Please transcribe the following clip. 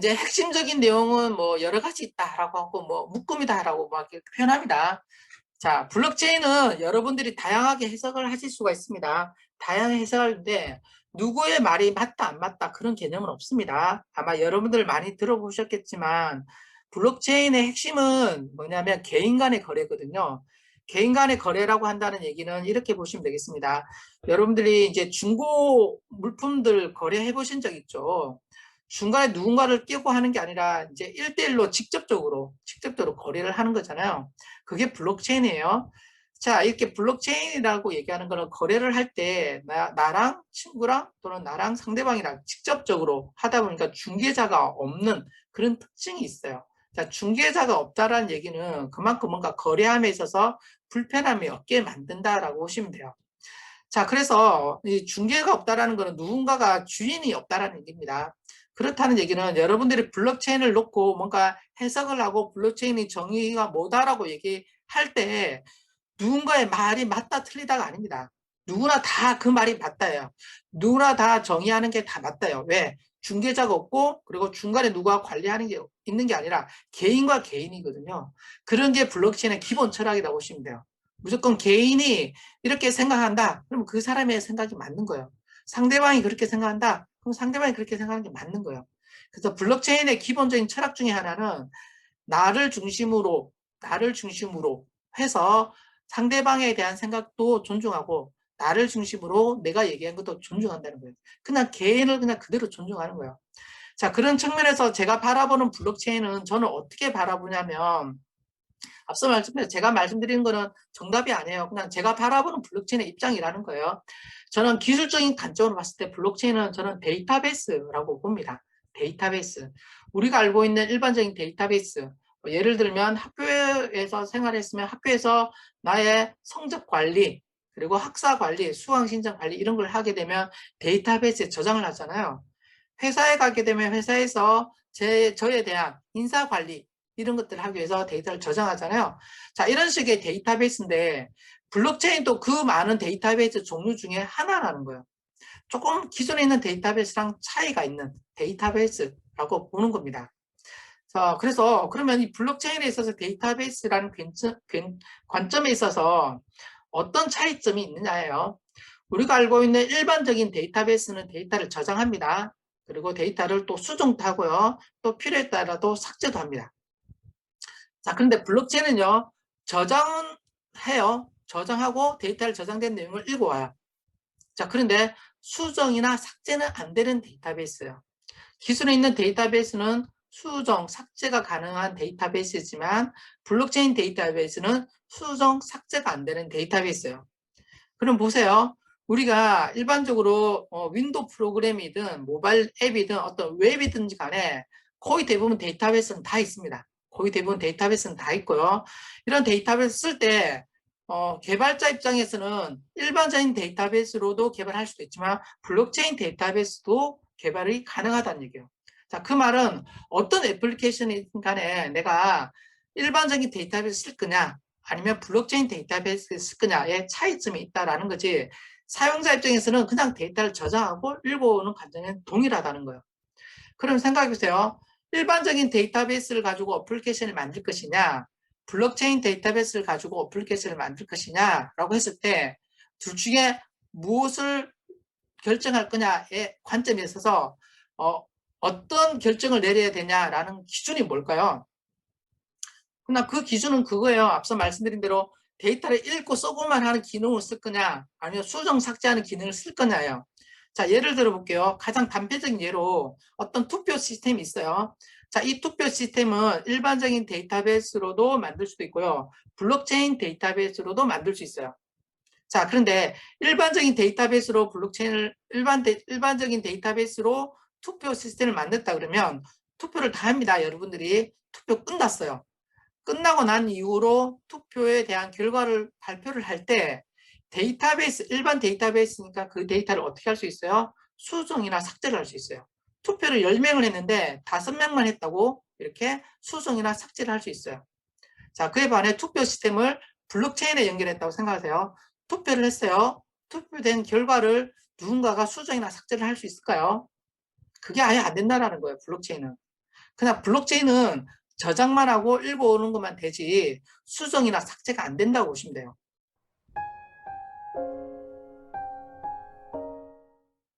이제 핵심적인 내용은 뭐 여러 가지 있다라고 하고 뭐 묶음이다라고 막 이렇게 표현합니다. 자, 블록체인은 여러분들이 다양하게 해석을 하실 수가 있습니다. 다양하게 해석하는데 누구의 말이 맞다 안 맞다 그런 개념은 없습니다. 아마 여러분들 많이 들어보셨겠지만 블록체인의 핵심은 뭐냐면 개인 간의 거래거든요. 개인 간의 거래라고 한다는 얘기는 이렇게 보시면 되겠습니다. 여러분들이 이제 중고 물품들 거래해 보신 적 있죠? 중간에 누군가를 끼고 하는 게 아니라 이제 1대1로 직접적으로 거래를 하는 거잖아요. 그게 블록체인이에요. 자, 이렇게 블록체인이라고 얘기하는 거는 거래를 할 때 나랑 친구랑 또는 나랑 상대방이랑 직접적으로 하다 보니까 중개자가 없는 그런 특징이 있어요. 자, 중개자가 없다라는 얘기는 그만큼 뭔가 거래함에 있어서 불편함이 없게 만든다라고 보시면 돼요. 자, 그래서 이 중개가 없다라는 것은 누군가가 주인이 없다라는 얘기입니다. 그렇다는 얘기는 여러분들이 블록체인을 놓고 뭔가 해석을 하고 블록체인이 정의가 뭐다라고 얘기할 때 누군가의 말이 맞다 틀리다가 아닙니다. 누구나 다 그 말이 맞다예요. 누구나 다 정의하는 게 다 맞다요. 왜? 중개자가 없고 그리고 중간에 누가 관리하는 게 있는 게 아니라 개인과 개인이거든요. 그런 게 블록체인의 기본 철학이라고 보시면 돼요. 무조건 개인이 이렇게 생각한다. 그러면 그 사람의 생각이 맞는 거예요. 상대방이 그렇게 생각한다. 그럼 상대방이 그렇게 생각하는 게 맞는 거예요. 그래서 블록체인의 기본적인 철학 중에 하나는 나를 중심으로, 나를 중심으로 해서 상대방에 대한 생각도 존중하고 나를 중심으로 내가 얘기한 것도 존중한다는 거예요. 그냥 개인을 그냥 그대로 존중하는 거예요. 자, 그런 측면에서 제가 바라보는 블록체인은 저는 어떻게 바라보냐면 앞서 제가 말씀드리는 거는 정답이 아니에요. 그냥 제가 바라보는 블록체인의 입장이라는 거예요. 저는 기술적인 관점으로 봤을 때 블록체인은 저는 데이터베이스라고 봅니다. 데이터베이스. 우리가 알고 있는 일반적인 데이터베이스. 예를 들면 학교에서 생활했으면 학교에서 나의 성적 관리, 그리고 학사 관리, 수강 신청 관리 이런 걸 하게 되면 데이터베이스에 저장을 하잖아요. 회사에 가게 되면 회사에서 저에 대한 인사 관리 이런 것들을 하기 위해서 데이터를 저장하잖아요. 자, 이런 식의 데이터베이스인데 블록체인도 그 많은 데이터베이스 종류 중에 하나라는 거예요. 조금 기존에 있는 데이터베이스랑 차이가 있는 데이터베이스라고 보는 겁니다. 자, 그래서 그러면 이 블록체인에 있어서 데이터베이스라는 관점에 있어서 어떤 차이점이 있느냐예요. 우리가 알고 있는 일반적인 데이터베이스는 데이터를 저장합니다. 그리고 데이터를 또 수정도 하고요. 또 필요에 따라도 삭제도 합니다. 자, 그런데 블록체인은요, 저장은 해요. 저장하고 데이터를 저장된 내용을 읽어와요. 자, 그런데 수정이나 삭제는 안 되는 데이터베이스예요. 기존에 있는 데이터베이스는 수정, 삭제가 가능한 데이터베이스지만 블록체인 데이터베이스는 수정, 삭제가 안 되는 데이터베이스예요. 그럼 보세요. 우리가 일반적으로 윈도우 프로그램이든 모바일 앱이든 어떤 웹이든지 간에 거의 대부분 데이터베이스는 다 있습니다. 거의 대부분 데이터베이스는 다 있고요. 이런 데이터베이스 쓸 때 개발자 입장에서는 일반적인 데이터베이스로도 개발할 수도 있지만 블록체인 데이터베이스도 개발이 가능하다는 얘기예요. 자, 그 말은 어떤 애플리케이션이든 간에 내가 일반적인 데이터베이스 쓸 거냐 아니면 블록체인 데이터베이스를 쓸 거냐의 차이점이 있다라는 거지 사용자 입장에서는 그냥 데이터를 저장하고 읽어오는 관점은 동일하다는 거예요. 그럼 생각해 보세요. 일반적인 데이터베이스를 가지고 어플리케이션을 만들 것이냐 블록체인 데이터베이스를 가지고 어플리케이션을 만들 것이냐라고 했을 때 둘 중에 무엇을 결정할 거냐의 관점에 있어서 어떤 결정을 내려야 되냐라는 기준이 뭘까요? 그러나 그 기준은 그거예요. 앞서 말씀드린 대로 데이터를 읽고 써고만 하는 기능을 쓸 거냐 아니면 수정 삭제하는 기능을 쓸 거냐예요. 자, 예를 들어 볼게요. 가장 단편적인 예로 어떤 투표 시스템이 있어요. 자, 이 투표 시스템은 일반적인 데이터베이스로도 만들 수도 있고요. 블록체인 데이터베이스로도 만들 수 있어요. 자, 그런데 일반적인 데이터베이스로 블록체인을 일반적인 데이터베이스로 투표 시스템을 만들었다 그러면 투표를 다 합니다. 여러분들이 투표 끝났어요. 끝나고 난 이후로 투표에 대한 결과를 발표를 할 때 데이터베이스, 일반 데이터베이스니까 그 데이터를 어떻게 할 수 있어요? 수정이나 삭제를 할 수 있어요. 투표를 10명을 했는데 5명만 했다고 이렇게 수정이나 삭제를 할 수 있어요. 자, 그에 반해 투표 시스템을 블록체인에 연결했다고 생각하세요. 투표를 했어요. 투표된 결과를 누군가가 수정이나 삭제를 할 수 있을까요? 그게 아예 안 된다는 거예요, 블록체인은. 그냥 블록체인은 저장만 하고 읽어오는 것만 되지 수정이나 삭제가 안 된다고 보시면 돼요.